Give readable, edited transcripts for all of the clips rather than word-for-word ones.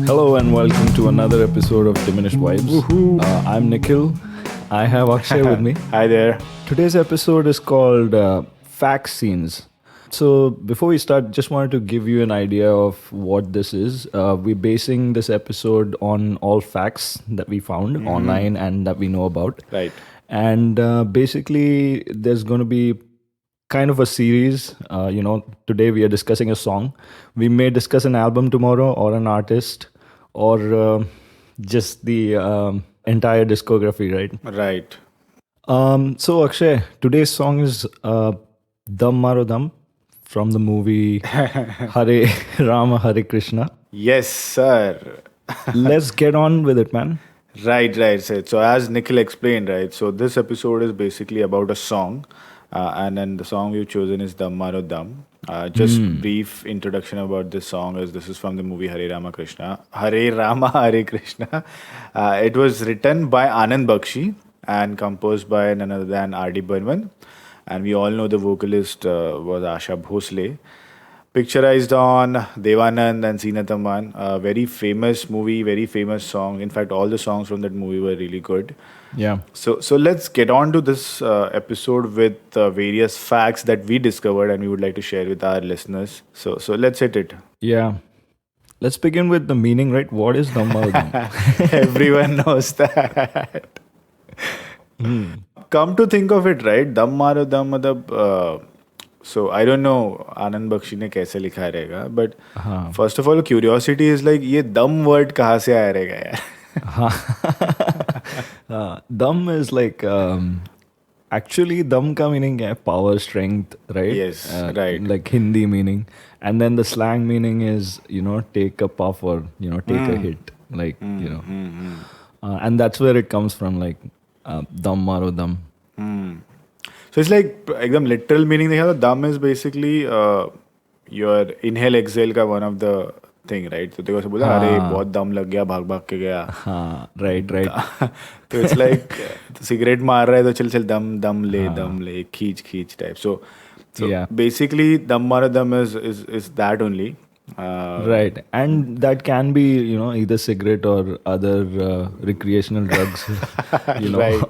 Hello and welcome to another episode of Diminished Vibes. I'm Nikhil. I have Akshay with me. Hi there. Today's episode is called Fact Scenes. So before we start, just wanted to give you an idea of what this is. We're basing this episode on all facts that we found online and that we know about. Right. And basically, there's going to be kind of a series. Today we are discussing a song. We may discuss an album tomorrow or an artist or just the entire discography, right? Right. So Akshay, today's song is Dummarodum from the movie Hare Rama Hare Krishna. Yes, sir. Let's get on with it, man. Right. So as Nikhil explained, right, so this episode is basically about a song. And then the song we've chosen is Dummarodum. Just brief introduction about this song is this is from the movie Hare Rama Hare Krishna. It was written by Anand Bakshi and composed by none other than rdburman. And we all know the vocalist was Asha Bhosle. Picturized on Devanand and Seenathamman. A very famous movie, very famous song. In fact, all the songs from that movie were really good. Yeah. So let's get on to this episode with various facts that we discovered and we would like to share with our listeners. So let's hit it. Yeah. Let's begin with the meaning, right? What is Dummarodum? Everyone knows that. Come to think of it, right? Dummarodum matlab, so I don't know Anand Bakshi ने कैसे लिखा रहेगा, but first of all curiosity is like ये dum word कहाँ से आया रहेगा यार? Dum is like actually dum ka meaning hai power, strength, right? Yes, right. Like Hindi meaning, and then the slang meaning is take a puff or take a hit, like and that's where it comes from, like dum maro dum. So it's like एकदम literal meaning देखा तो dum is basically your inhale exhale का one of the thing, right? तो देखो से बोला अरे बहुत दम लग गया भाग भाग के गया. हाँ, right. तो it's like cigarette मार रहा है तो चल दम ले खींच type. So yeah. Basically dummarodum is that only. Right, and that can be either cigarette or other recreational drugs. Right.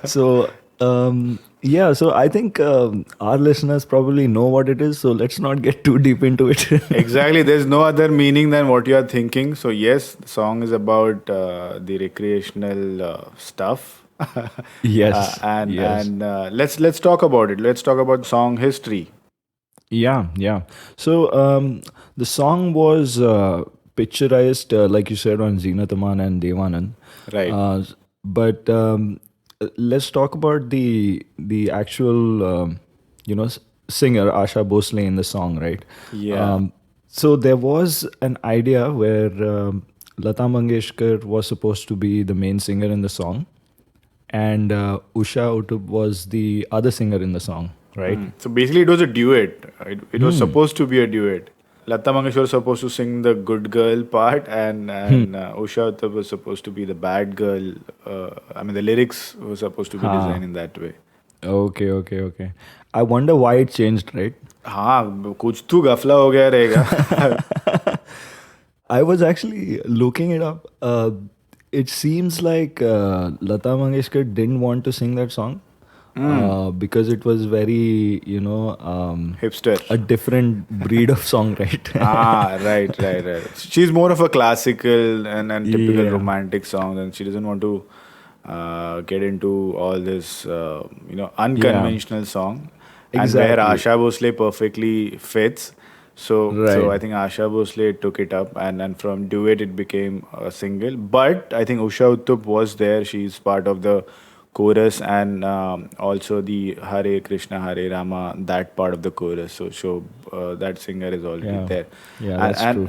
So so I think our listeners probably know what it is, so let's not get too deep into it. Exactly, there's no other meaning than what you are thinking. So yes, the song is about the recreational stuff. Yes. And let's talk about it. Let's talk about song history. Yeah. So the song was picturized, like you said, on Zeenathamman and Devanand. Right. But let's talk about the actual singer Asha Bhosle in the song, right? Yeah. So there was an idea where Lata Mangeshkar was supposed to be the main singer in the song, and Usha Uttup was the other singer in the song, right? So basically it was a duet. It was supposed to be a duet. Lata Mangeshkar was supposed to sing the good girl part, and Usha Uttup was supposed to be the bad girl. The lyrics were supposed to be designed in that way. Okay. I wonder why it changed, right? हाँ, कुछ तो गफला हो गया रहेगा. I was actually looking it up. It seems like Lata Mangeshkar didn't want to sing that song. Because it was very, hipster. a different breed of song, right? Right. She's more of a classical and typical romantic song, and she doesn't want to get into all this, unconventional song. Exactly. And where Asha Bhosle perfectly fits. So I think Asha Bhosle took it up, and from duet it became a single. But I think Usha Uttup was there. She's part of the chorus and also the Hare Krishna Hare Rama, that part of the chorus. So that singer is already there. Yeah, that's true.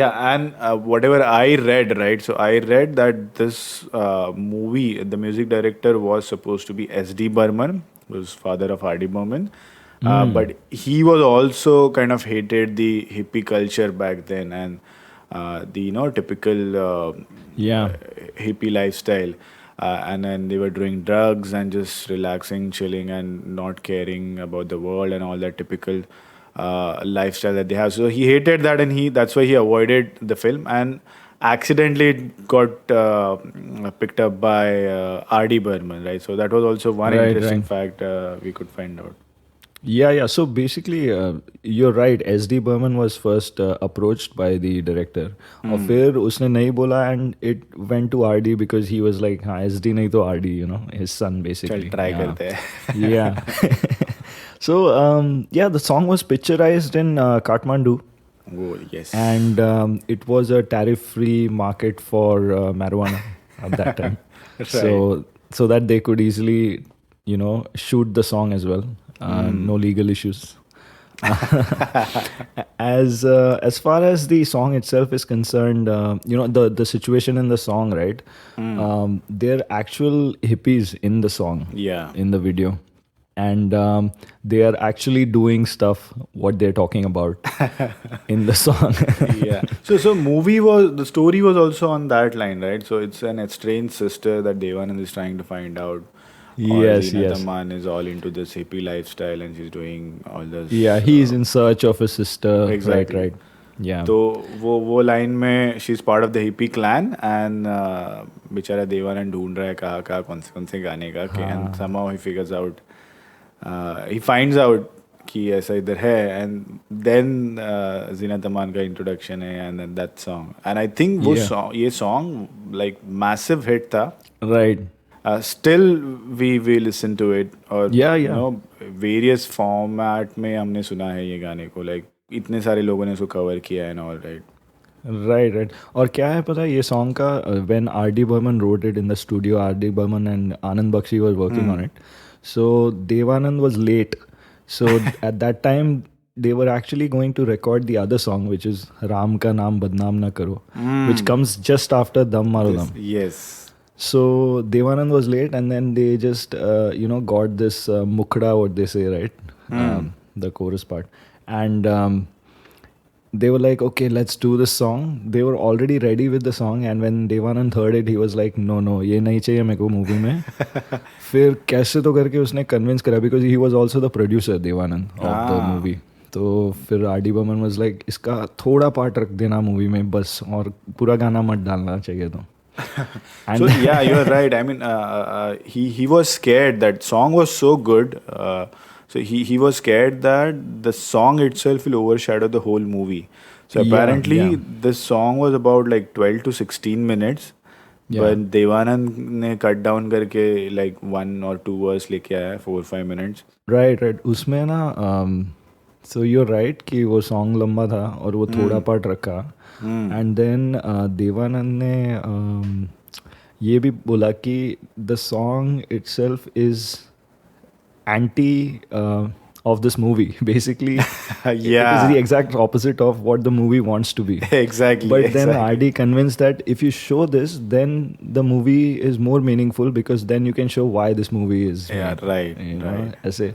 And whatever I read, right? So I read that this movie, the music director was supposed to be rdburman, who's father of rdburman. But he was also kind of hated the hippie culture back then and the typical hippie lifestyle. And then they were doing drugs and just relaxing, chilling, and not caring about the world and all that typical lifestyle that they have. So he hated that, and that's why he avoided the film. And accidentally it got picked up by rdburman, right? So that was also one Right, interesting right. fact we could find out. Yeah, yeah. So basically, you're right. SD Burman was first approached by the director. और फिर उसने नहीं बोला and it went to RD because he was like, हाँ SD नहीं तो RD, you know, his son चल basically. Try Yeah, करते हैं. yeah. So yeah, the song was picturized in Kathmandu, Oh, yes. and it was a tariff-free market for marijuana at that time. Right. So that they could easily, you know, shoot the song as well. No legal issues. As far as the song itself is concerned, you know, the situation in the song, right? They're actual hippies in the song, Yeah. in the video, and they are actually doing stuff what they're talking about in the song. Yeah. So the story was also on that line, right? So it's an estranged sister that Devanand is trying to find out. Or Yes, Zeenat yes. Aman is all into this hippie lifestyle and she's doing all this. Yeah, he's in search of his sister. Exactly. Right, right. Yeah. तो वो line में she is part of the hippie clan and बेचारा देवानंद ढूंढ रहा है कहाँ कौन से गाने का and somehow he figures out he finds out कि ऐसा इधर है एंड देन जीनत अमान का इंट्रोडक्शन है and then that song and I think वो Yeah. ये सॉन्ग लाइक मैसिव हिट था. Right. Still we listen to it और Yeah, you yeah. know various format में हमने सुना है ये गाने को, like इतने सारे लोगों ने इसको कवर किया है and all, right? Right, right. और क्या है पता है ये song का when R.D. Burman wrote it in the studio, R.D. Burman and Anand Bakshi was working on it. So Devanand was late. So at that time they were actually going to record the other song, which is Ram Ka Naam Badnaam Na Karo, which comes just after Dum Maro Dum. Yes. So Devanand was late, and then they just you know got this mukhda, what they say, right? The chorus part, and they were like, okay, let's do this song. They were already ready with the song, and when Devanand heard it, he was like, no, ये नहीं चाहिए मेरे को movie में. फिर कैसे तो करके उसने convince करा, because he was also the producer, Devanand, of the movie. तो फिर R.D. Burman was like, इसका थोड़ा part रख देना movie में बस, और पूरा गाना मत डालना चाहिए तो. So yeah, you're right. I mean, he was scared. That song was so good. So he was scared that the song itself will overshadow the whole movie. So Yeah, apparently, yeah. this song was about like 12 to 16 minutes. Yeah. But Devanand ने cut down करके like 1 or 2 verse लेके आया 4-5 minutes. Right right उसमें ना सो you're right कि वो song लंबा था और वो थोड़ा पार्ट रखा एंड देन देवानंद ने ये भी बोला कि the song itself is anti of this movie. Basically, it Yeah. is the exact opposite of what the movie wants to be. Exactly. But then exactly. RD convinced that if you show this, then the movie is more meaningful because then you can show why this movie is. Yeah, right, You know, right. ऐसे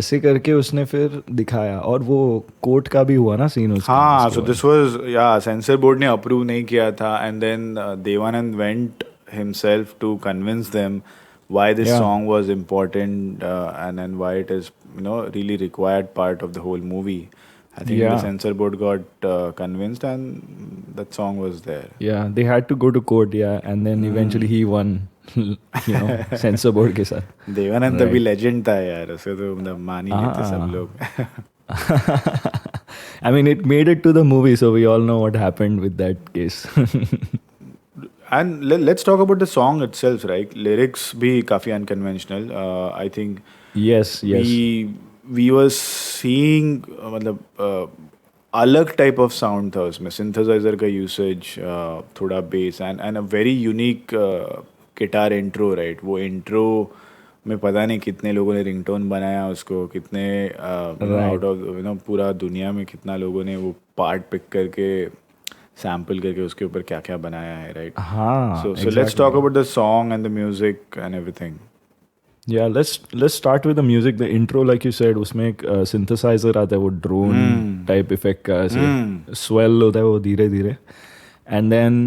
ऐसे करके उसने फिर दिखाया और वो court का भी हुआ ना सीन उसका. हाँ, उसके so बाद. this was, yeah, censor board ने approve नहीं किया था and then Devanand went himself to convince them why this Yeah. song was important and then why it is, you know, really required part of the whole movie. I think Yeah. the censor board got convinced and that song was there. Yeah, they had to go to court, yeah, and then eventually he won, you know, censor board के साथ. Devanand Right. तभी legend था यार, उसको तो मतलब मान ही लेते सब लोग. I mean, it made it to the movie, so we all know what happened with that case. And let's talk about the song itself, right? Lyrics भी काफी unconventional. I think Yes, yes. we were seeing मतलब अलग type of sound था उसमें, synthesiser का usage, थोड़ा base and a very unique guitar intro, right? वो intro में पता नहीं कितने लोगों ने रिंगटोन बनाया उसको, कितने आउट ऑफ यू नो पूरा दुनिया में कितना लोगों ने वो पार्ट पिक करके सैम्पल करके उसके ऊपर क्या क्या बनाया है, राइट? हाँ, So let's talk about the song and the music and everything. Yeah, let's start with the music. The intro, like you said, उसमें एक synthesizer आता है, वो drone type effect का ऐसे swell होता है वो धीरे धीरे, and then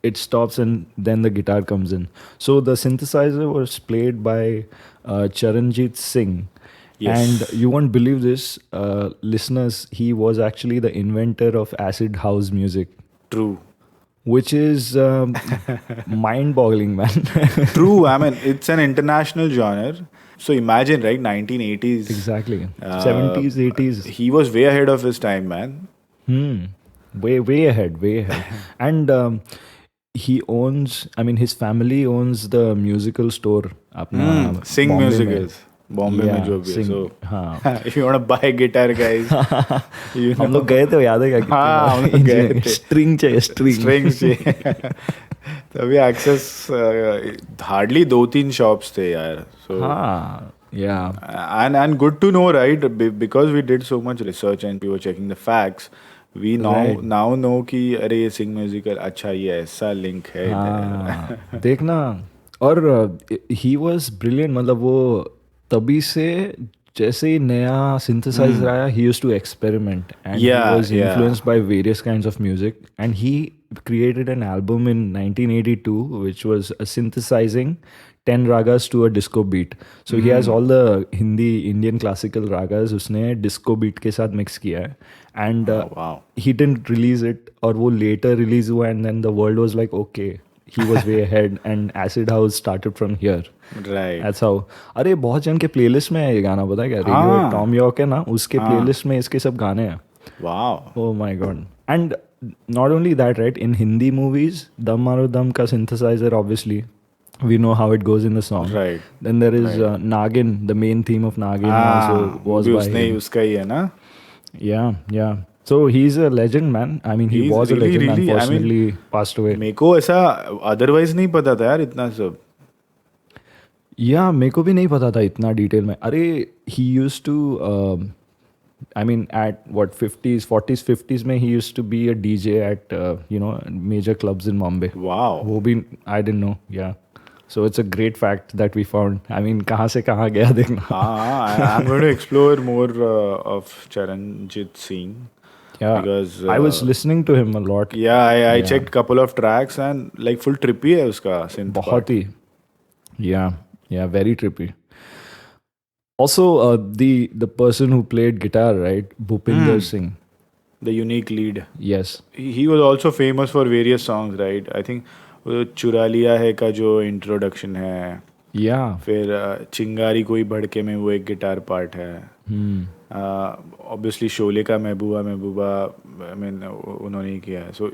it stops and then the guitar comes in. So the synthesizer was played by Charanjit Singh, And Yes. you won't believe this, listeners, he was actually the inventor of acid house music, True. which is mind boggling, man. True. I mean, it's an international genre. So imagine, right? 1980s. Exactly. Uh, 70s, 80s. he was way ahead of his time, man. Hmm. Way ahead, way ahead. And he owns, I mean, his family owns the musical store अपना Sing Bombay में. musicals. Bombay में Yeah, जो भी है. sing. So हाँ. if you want to buy guitar, guys, you हम लोग know. गए थे, याद है क्या कितने हाँ, हम बार? लोग गए थे. स्ट्रिंग चाहिए, स्ट्रिंग. Strings चाहिए. तभी access hardly 2-3 shops थे यार. So हाँ, yeah. and good to know, right? Because we did so much research and we were checking the facts. We Right. now know कि अरे ये Sing Musical अच्छा ये ऐसा link है इधर. हाँ, देखना. और ही वॉज ब्रिलियंट, मतलब वो तभी से जैसे ही नया सिंथेसाइजर आया, he used to experiment and he Yeah, was yeah. Influenced by various kinds of music and he created an album in 1982 which was synthesizing 10 ragas to a disco beat. So he has all the Hindi Indian classical ragas उसने disco beat के साथ mix किया है. And Oh, wow. he didn't release it, और वो later release हुआ, and then the world was like, okay, he was way ahead and acid house started from here. Right. That's how. अरे बहुत जन के playlist में है ये गाना, पता है क्या? रेडियो टॉम यॉर्क है ना, उसके playlist में इसके सब गाने हैं. Wow. Oh my god. And not only that, right? In Hindi movies, Dum Maro Dum ka synthesizer, obviously, we know how it goes in the song. Right. Then there is Nagin, the main theme of Nagin also वो was भी by उसने ही him. उसका ही है ना. Yeah, yeah. So he's a legend, man. I mean, he He's was a really, legend. really, I mean, Unfortunately, passed away. मेरे को ऐसा otherwise नहीं पता था यार इतना सब. Yeah, मेरे को भी नहीं पता था इतना डिटेल में. अरे, he used to, I mean, at what 50s, 40s, 50s में he used to be a DJ at major clubs in Mumbai. Wow. वो भी I didn't know. Yeah. So it's a great fact that we found. I mean, कहाँ से कहाँ गया देखना. I'm going to explore more of Charanjit Singh. Yeah. Because I was listening to him a lot. yeah, I checked couple of tracks and like full trippy है उसका synth part. बहुत ही. Yeah, very trippy. Also, the person who played guitar, right, Bhupinder Singh. The unique lead. Yes. He was also famous for various songs, right? I think चुरा लिया है का जो introduction है, Yeah. फिर चिंगारी कोई भड़के में वो एक गिटार पार्ट है. ऑब्वियसली शोले का महबूबा आई मीन उन्होंने ही किया है. सो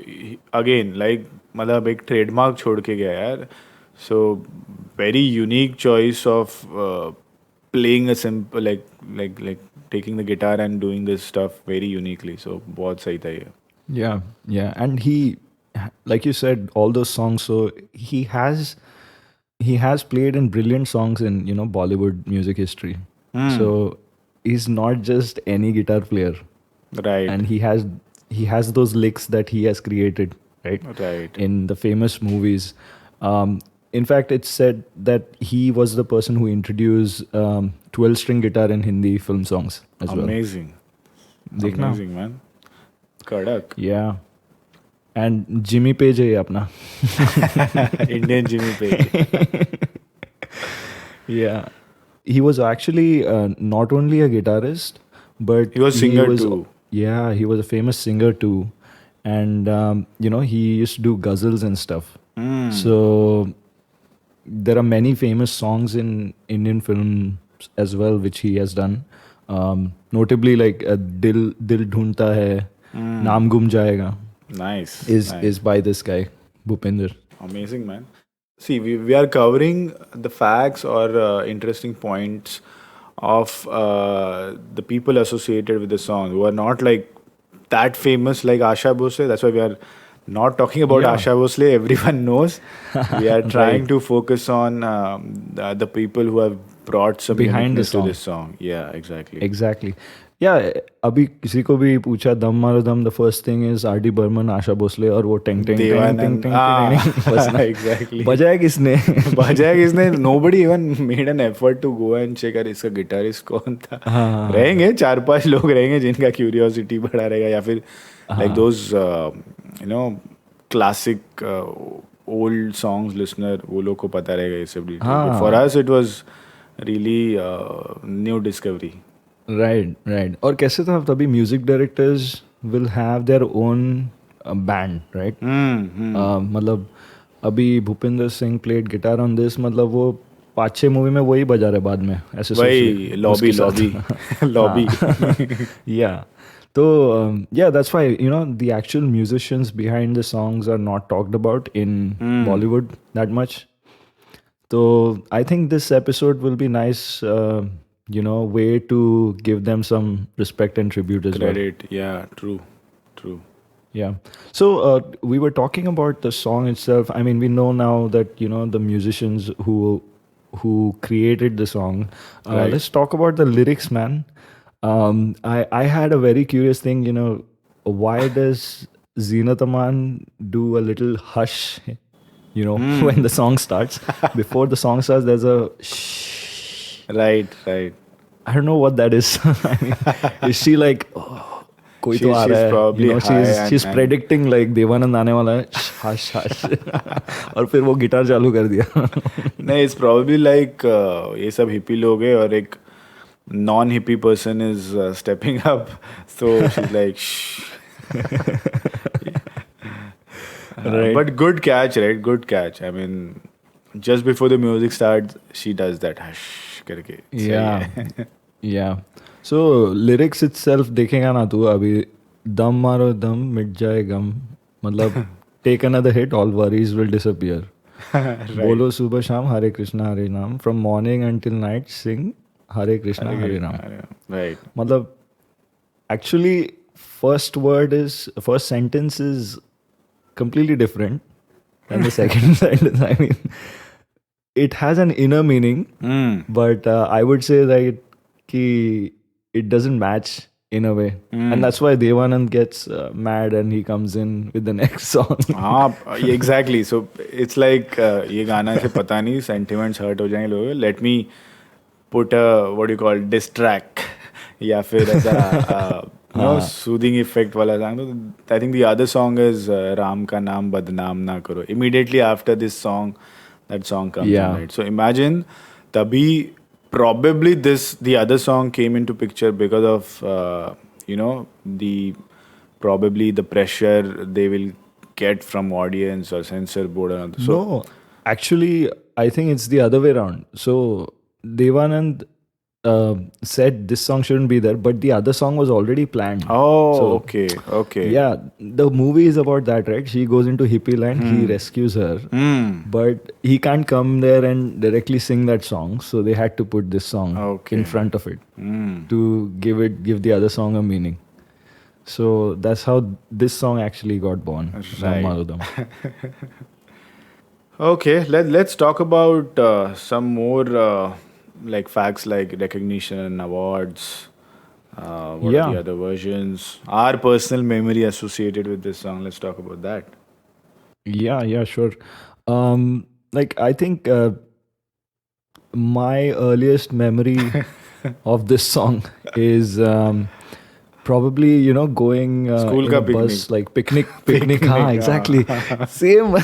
अगेन लाइक मतलब एक ट्रेडमार्क छोड़ के गया यार. So very unique choice of playing a simple like taking the guitar and doing this stuff very uniquely. So बहुत सही था ये. Yeah. And he, like you said, all those songs. So he has played in brilliant songs in Bollywood music history. So he's not just any guitar player, Right. and he has those licks that he has created, right? Right. In the famous movies. In fact, it's said that he was the person who introduced 12-string guitar in Hindi film songs as well. Amazing. देखना. Amazing, man. Kadak. Yeah. And Jimmy Page है ये अपना. Indian Jimmy Page. Yeah. He was actually not only a guitarist, but He was singer too. Yeah, he was a famous singer too. And, he used to do ghazals and stuff. So there are many famous songs in Indian films as well, which he has done. Notably, like Dil Dhoondta Hai, Naam Gum Jayega Nice. is by this guy, Bhupinder. Amazing, man. See, we are covering the facts or interesting points of the people associated with the song who are not like that famous like Asha Bhosle. That's why we are not talking about Yeah. Asha Bhosle. Everyone knows. We are trying to focus on the people who have brought some Behind the uniqueness to song. this song. Yeah, exactly. Exactly. Yeah, अभी किसी को भी पूछा दम मारो दम, the first thing is rdburman, Asha Bhosle, और वो tang tang tang tang Devanand. Tang बस ना. Exactly. बजाया किसने? बजाया किसने? Nobody even made an effort to go and check अरे इसका गिटारिस्ट कौन था. रहेंगे 4-5 लोग रहेंगे जिनका क्यूरियोसिटी बढ़ा रहेगा, या फिर like those classic old songs listener, वो लोग को पता रहेगा ये सब details. But for us it was really new discovery. Right. और कैसे था तभी music directors will have their own band, right? मतलब अभी Bhupinder Singh played guitar on this, मतलब वो 5-6 मूवी में वही बजा रहे बाद में, ऐसे सोच वही ले लॉबी उसके साथ। Lobby Yeah. So, yeah, that's why, the actual musicians behind the songs are not talked about in Bollywood that much. So, I think this episode will be nice, way to give them some respect and tribute as well. credit. Yeah, true. Yeah. So, we were talking about the song itself. I mean, we know now that, the musicians who created the song. Right. Let's talk about the lyrics, man. I had a very curious thing, why does Zinat Aman do a little hush, when the song starts? Before the song starts, there's a shh. Right. I don't know what that is. I mean, is she like, oh, कोई तो आ She's रहा है, probably high she's and- predicting like Devanand आने वाला है, hush hush. और फिर वो गिटार चालू कर दिया. नहीं, it's probably like ये सब हिप्पी लोग हैं और एक non hippie person is stepping up, so she is like Right. but good catch, right? Good catch. I mean, just before the music starts, she does that hush करके. सही Yeah. है. Yeah. So lyrics itself देखेगा ना तू अभी, दम मारो दम मिट जाए गम, मतलब take another hit, all worries will disappear. बोलो सुबह शाम हरे कृष्णा हरे नाम, from morning until night sing हरे कृष्णा हरे नाम. Right. मतलब actually first sentence is completely different than the second sentence. I mean, it has an inner meaning, but I would say that ki it doesn't match in a way, and that's why Devanand gets mad and he comes in with the next song. हाँ, exactly. So it's like ये गाना से पता नहीं sentiments hurt हो जाएंगे लोगों. Let me put a what do you call diss track या फिर ऐसा soothing effect वाला song. I think the other song is Ram का नाम बदनाम ना करो. Immediately after this song, that song comes Yeah. in, right? So imagine तभी probably the other song came into picture because of probably the pressure they will get from audience or censor board and all. So No, actually, I think it's the other way around. So Devanand said this song shouldn't be there, but the other song was already planned. So, okay. Yeah, the movie is about that, right? She goes into hippie land, he rescues her, but he can't come there and directly sing that song, so they had to put this song in front of it to give the other song a meaning. So that's how this song actually got born. Right. Dummarodum. Okay, let's talk about some more like facts like recognition and awards. What are the other versions? Our personal memory associated with this song. Let's talk about that. Yeah, sure. Like I think my earliest memory of this song is probably going School in ka a bus, picnic. like picnic. हाँ, exactly. Same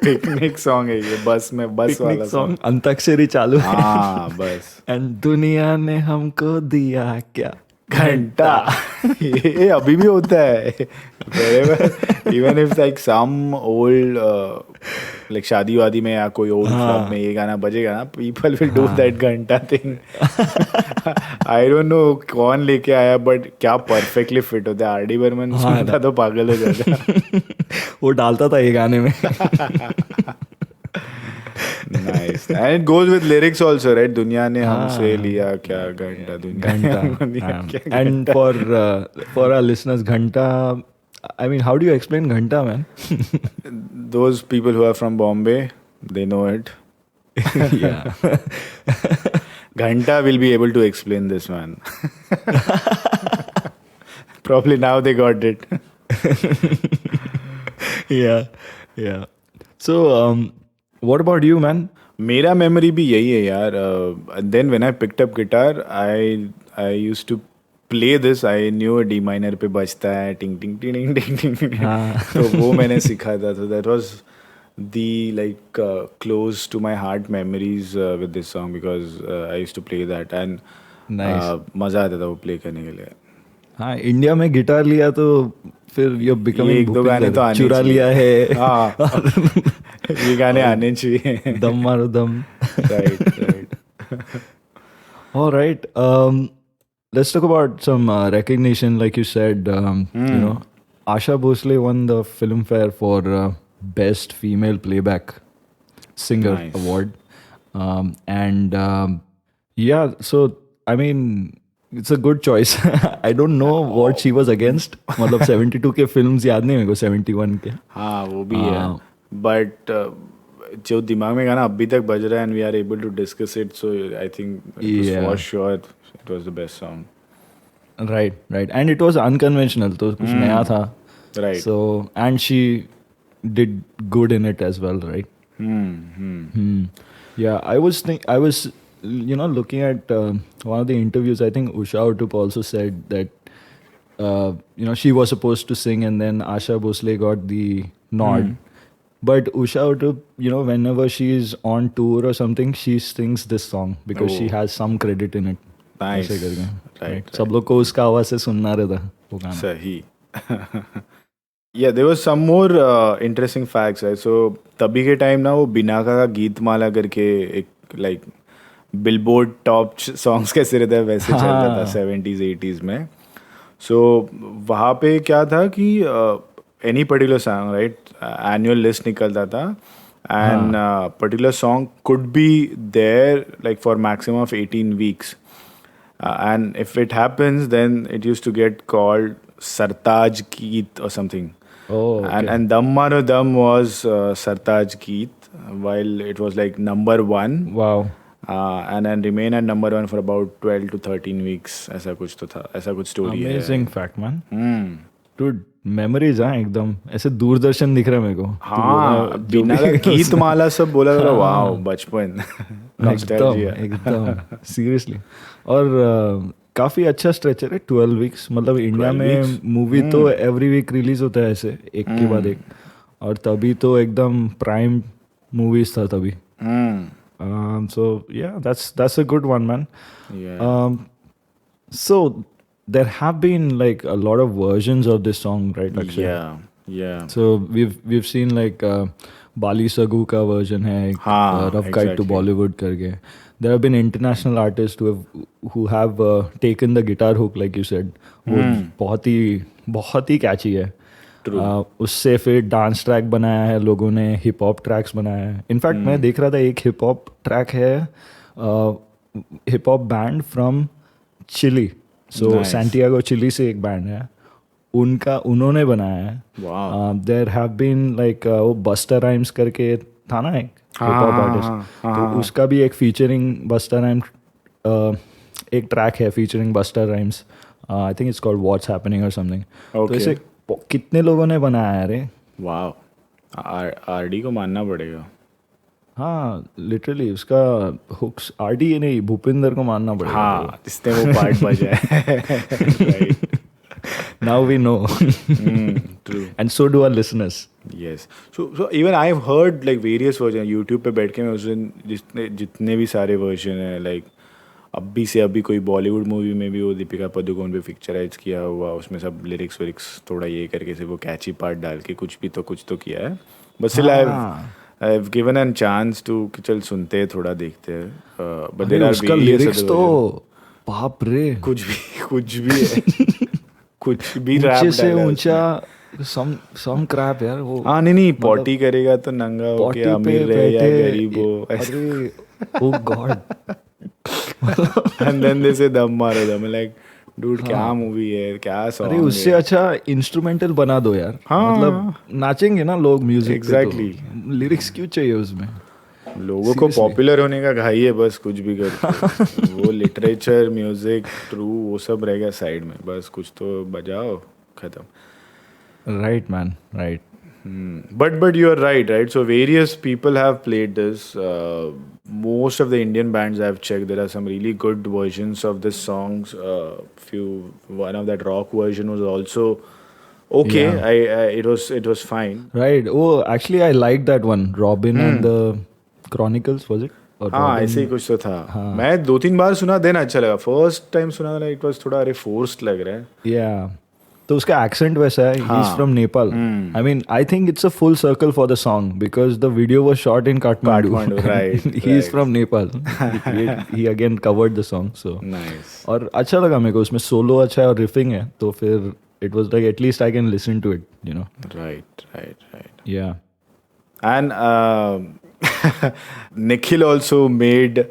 Picnic song है ये, बस में बस picnic वाला song. Antakshari चालू है. हाँ बस And दुनिया ने हमको दिया क्या घंटा. ये अभी भी होता है wherever, even if like some old like शादी वादी में या कोई old club में ये गाना बजेगा ना, people will do that घंटा thing. I don't know कौन लेके आया, but क्या perfectly fit होता है. rdburman सुनता तो पागल हो जाता. वो डालता था ये गाने में. Nice. And it goes with lyrics also, right? दुनिया ने हमसे लिया क्या घंटा, दुनिया ने लिया क्या घंटा. And for our listeners, घंटा, I mean, how do you explain घंटा, man? Those people who are from Bombay, they know it. Yeah. Ghanta will be able to explain this, man. Probably now they got it. Yeah. So, what about you, man? मेरा memory भी यही है यार. Then when I picked up guitar, I used to play this. I knew a D minor पे बजता है ting ting ting ting ting ting. तो वो मैंने सीखा था. So the like close to my heart memories with this song because I used to play that and nice. मजा आता था वो प्ले करने के लिए. हाँ, इंडिया में गिटार लिया तो फिर यू ये बिकमिंग एक दो गाने तो भूपिंदर. आने चुरा चाहिए. लिया है. हाँ. ये गाने आने चाहिए. दम मारो दम. Right, right. All right. Let's talk about some recognition. Like you said, Asha Bhosle won the Filmfare for Best Female Playback Singer Nice. Award. Yeah, so I mean, it's a good choice. I don't know what she was against. मतलब 72 के films याद नहीं मेरे को 71 के. हाँ वो भी है. But जो दिमाग में गाना अभी तक बज रहा है and we are able to discuss it, so I think it was for sure it was the best song. Right. And it was unconventional, तो कुछ नया था. Right. So, and she did good in it as well, right? Yeah, I was looking at one of the interviews. I think Usha Uttup also said that she was supposed to sing and then Asha Bhosle got the nod. But Usha Uttup, whenever she is on tour or something, she sings this song because she has some credit in it. Nice. ऐसे करके. Right. सब लोग को उसका आवाज से सुनना रहता वो गाना. सही. Yeah, there was some more interesting facts, right? So तभी के टाइम ना वो बिनाका का गीत माला करके एक like बिलबोर्ड टॉप सॉन्ग्स कैसे रहता है वैसे चल रहा था 70s 80s में. So वहाँ पे क्या था कि any particular song, right? Annual list निकलता था and particular song could be there like for maximum of 18 weeks. And if it happens, then it used to get called Sartaj Geet or something. Oh, okay. And Dam Maro Dam was Sartaj Geet, while it was like number one. Wow. And then remain at number one for about 12 to 13 weeks. ऐसा कुछ तो था, ऐसा कुछ story है. Amazing fact, man. Dude, memories हाँ एकदम ऐसे दूरदर्शन दिख रहा है मेरे को. हाँ, बिना गीत माला सब बोला था. वाओ, बचपन. एकदम सीरियसली. और काफी अच्छा स्ट्रेचर है 12 वीक्स. मतलब इंडिया में मूवी तो एवरी वीक रिलीज होता है ऐसे एक के बाद एक. और तभी तो एकदम प्राइम मूवीज था तभी. So yeah, that's a good one, man. Yeah. So there have been like a lot of versions of this song, right? Akshay? Yeah. So we've seen like Bali Sagu ka version hai, Rough Guide to Bollywood karke. There have been international artists who have taken the guitar hook, like you said. वो बहुत ही catchy है. उससे फिर dance track बनाया है लोगों ने, hip hop tracks बनाया है. इनफैक्ट मैं देख रहा था एक हिप हॉप ट्रैक है, hip hop band from Chile. So Santiago Chile से एक बैंड है, उन्होंने बनाया है. देयर हैव बीन लाइक वो बस्टर राइम्स करके था ना एक हिप हॉप आर्टिस्ट, तो उसका भी एक फीचरिंग बस्टर राइम एक ट्रैक है featuring buster rhymes. I think it's called what's happening और समथिंग. तो ऐसे कितने लोगों ने बनाया है रे. वाओ, आरडी को मानना पड़ेगा. हाँ, लिटरली उसका हुक्स आरडी नहीं भूपिंदर को मानना पड़ेगा. हाँ, इसने वो पार्ट बजाया है. Now we know. True. And so do our listeners. Yes. So even I've heard like various versions. YouTube पे बैठ के मैं उस दिन जितने भी सारे वर्जन है like अभी से अभी कोई बॉलीवुड मूवी में भी वो दीपिका पादुकोण पे पिक्चराइज किया हुआ, उसमें सब लिरिक्स विरिक्स थोड़ा ये करके से वो कैची पार्ट डाल के कुछ तो किया है. But still I have given an chance to कि चल सुनते हैं थोड़ा देखते हैं. बट देयर आर उसका लिरिक्स तो बाप रे कुछ भी है. कुछ भी रैप से ऊंचा सम क्रैप यार वो. हाँ नहीं पॉटी करेगा तो नंगा होके अमीर रहे या गरीब हो. अरे ओ God. And then they say दम मारो दम. Like dude क्या मूवी है, क्या सॉन्ग. अरे उससे अच्छा इंस्ट्रूमेंटल बना दो यार. मतलब नाचेंगे ना लोग म्यूजिक. एग्जैक्टली. लिरिक्स क्यों चाहिए उसमें. लोगों को पॉपुलर होने का घाई है बस, कुछ भी करके. वो लिटरेचर म्यूजिक ट्रू वो सब रहेगा साइड में, बस कुछ तो बजाओ खत्म. Right man right. But you are right. So various people have played this. Most of the Indian bands I've checked, there are some really good versions of this songs. One of that rock version was also okay. Yeah. It was fine. Right. Oh, actually, I liked that one. Robin and the Chronicles, was it? Or हाँ Robin? ऐसे ही कुछ तो था. मैं 2-3 बार सुना then अच्छा लगा. First time सुना था इट वाज थोड़ा अरे फोर्स्ड लग रहा है. Yeah. तो उसका एक्सेंट वैसा है. He's from Nepal. I mean, I think it's a full circle for the song because the video was shot in Kathmandu. Kathmandu, right, He's right. from Nepal. he again covered the song. So. Nice. और अच्छा लगा मेरे को उसमें solo अच्छा है और riffing है तो फिर it was like at least I can listen to it, you know. Right. Yeah. And Nikhil also made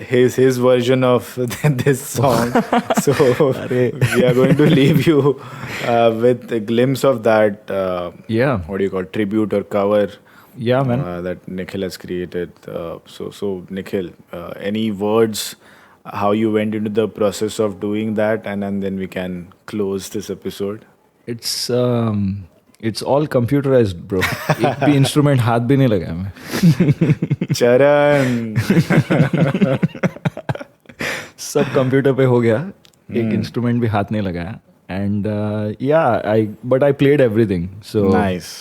his version of this song. So we are going to leave you with a glimpse of that. Yeah. What do you call tribute or cover? Yeah, man. That Nikhil has created. So Nikhil, any words? How you went into the process of doing that, and then we can close this episode. It's all computerized, bro. एक भी instrument हाथ भी नहीं लगाया मैं. Charan. सब computer पे हो गया. एक इंस्ट्रूमेंट भी हाथ नहीं लगाया. And but I played everything. So Nice.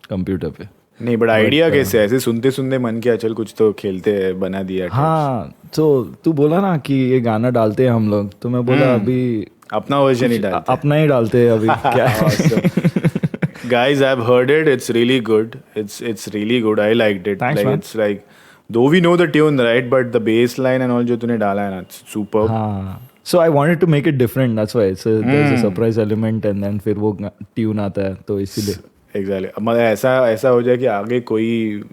Computer पे. नहीं बट आइडिया कैसे ऐसे सुनते सुनते मन किया चल कुछ तो खेलते हैं बना दिया. हाँ तो तू बोला ना कि ये गाना डालते हैं हम लोग तो मैं बोला अभी अपना वर्जन ही डालते. अपना ही डालते हैं अभी क्या. Guys, I've heard it. It's really good. It's really good. I liked it. Thanks, like man. it's like though we know the tune, right? But the bass line and all जो तूने डाला है ना, it's superb. हाँ. So I wanted to make it different. That's why there's a surprise element and then फिर वो tune आता है तो इसीलिए. Exactly. मतलब ऐसा हो जाए कि आगे कोई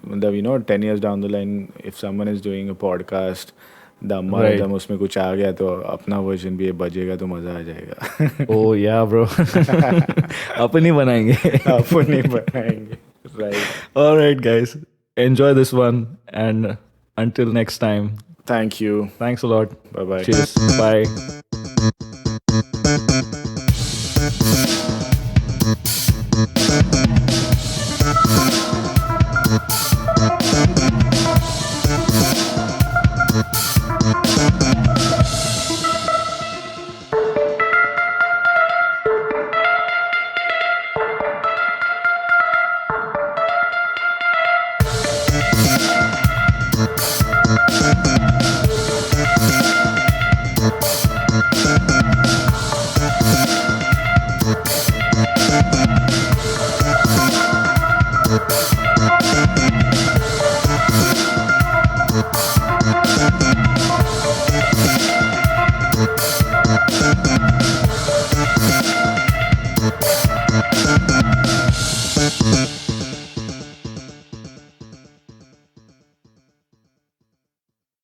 मतलब 10 years down the line if someone is doing a podcast dummarodum उसमें कुछ आ गया तो अपना वर्जन भी बजेगा तो मजा आ जाएगा. Oh yeah, bro. अपन ही बनाएंगे. अपन ही बनाएंगे. Right. All right, guys. Enjoy this one and until next time. Thank you. Thanks a lot. Bye-bye. Cheers. Bye.